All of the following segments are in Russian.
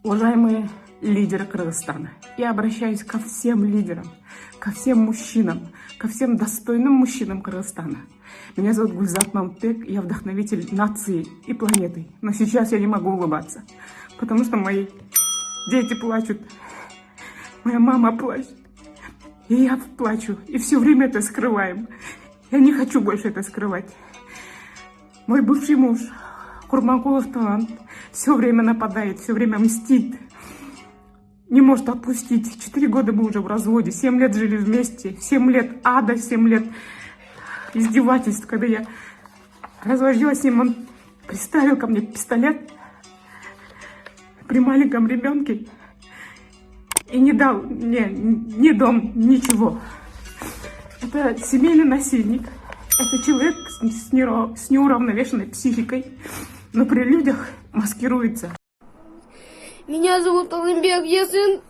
Уважаемые лидеры Кыргызстана, я обращаюсь ко всем лидерам, ко всем мужчинам, ко всем достойным мужчинам Кыргызстана. Меня зовут Гульзат Мамытбек, я вдохновитель нации и планеты. Но сейчас я не могу улыбаться, потому что мои дети плачут, моя мама плачет, и я плачу, и все время это скрываем. Я не хочу больше это скрывать. Мой бывший муж, Курманкулов Талант, все время нападает, все время мстит. Не может отпустить. 4 года мы уже в разводе, 7 лет жили вместе, 7 лет ада, 7 лет издевательств. Когда я разводилась с ним, он приставил ко мне пистолет при маленьком ребенке и не дал мне ни дом, ничего. Это семейный насильник. Это человек с неуравновешенной психикой, но при людях маскируется. Меня зовут Алымбек, я сын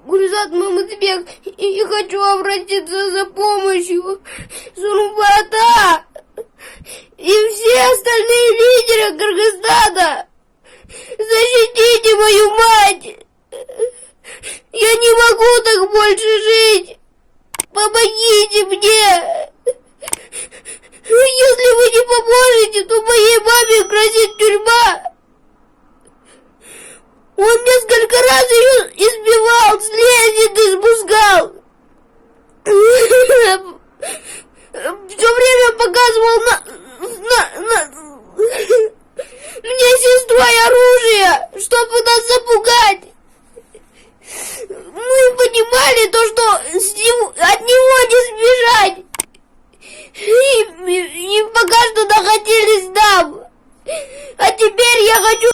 Гульзат Мамытбек, и хочу обратиться за помощью Сурумбата и все остальные лидеры Кыргызстана. Защитите мою мать! Я не могу так больше жить! Помогите мне! Если вы не поможете, то моей маме грозит тюрьма. Он несколько раз ее избивал, слезет и спускал. Все время показывал мне сестрой оружие, чтобы нас запугать. Мы понимали то, что от него не сбежать. И пока что находились там. А теперь я хочу...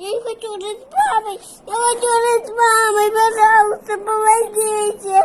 Я не хочу жить с мамой. Я хочу жить с мамой. Пожалуйста, помогите.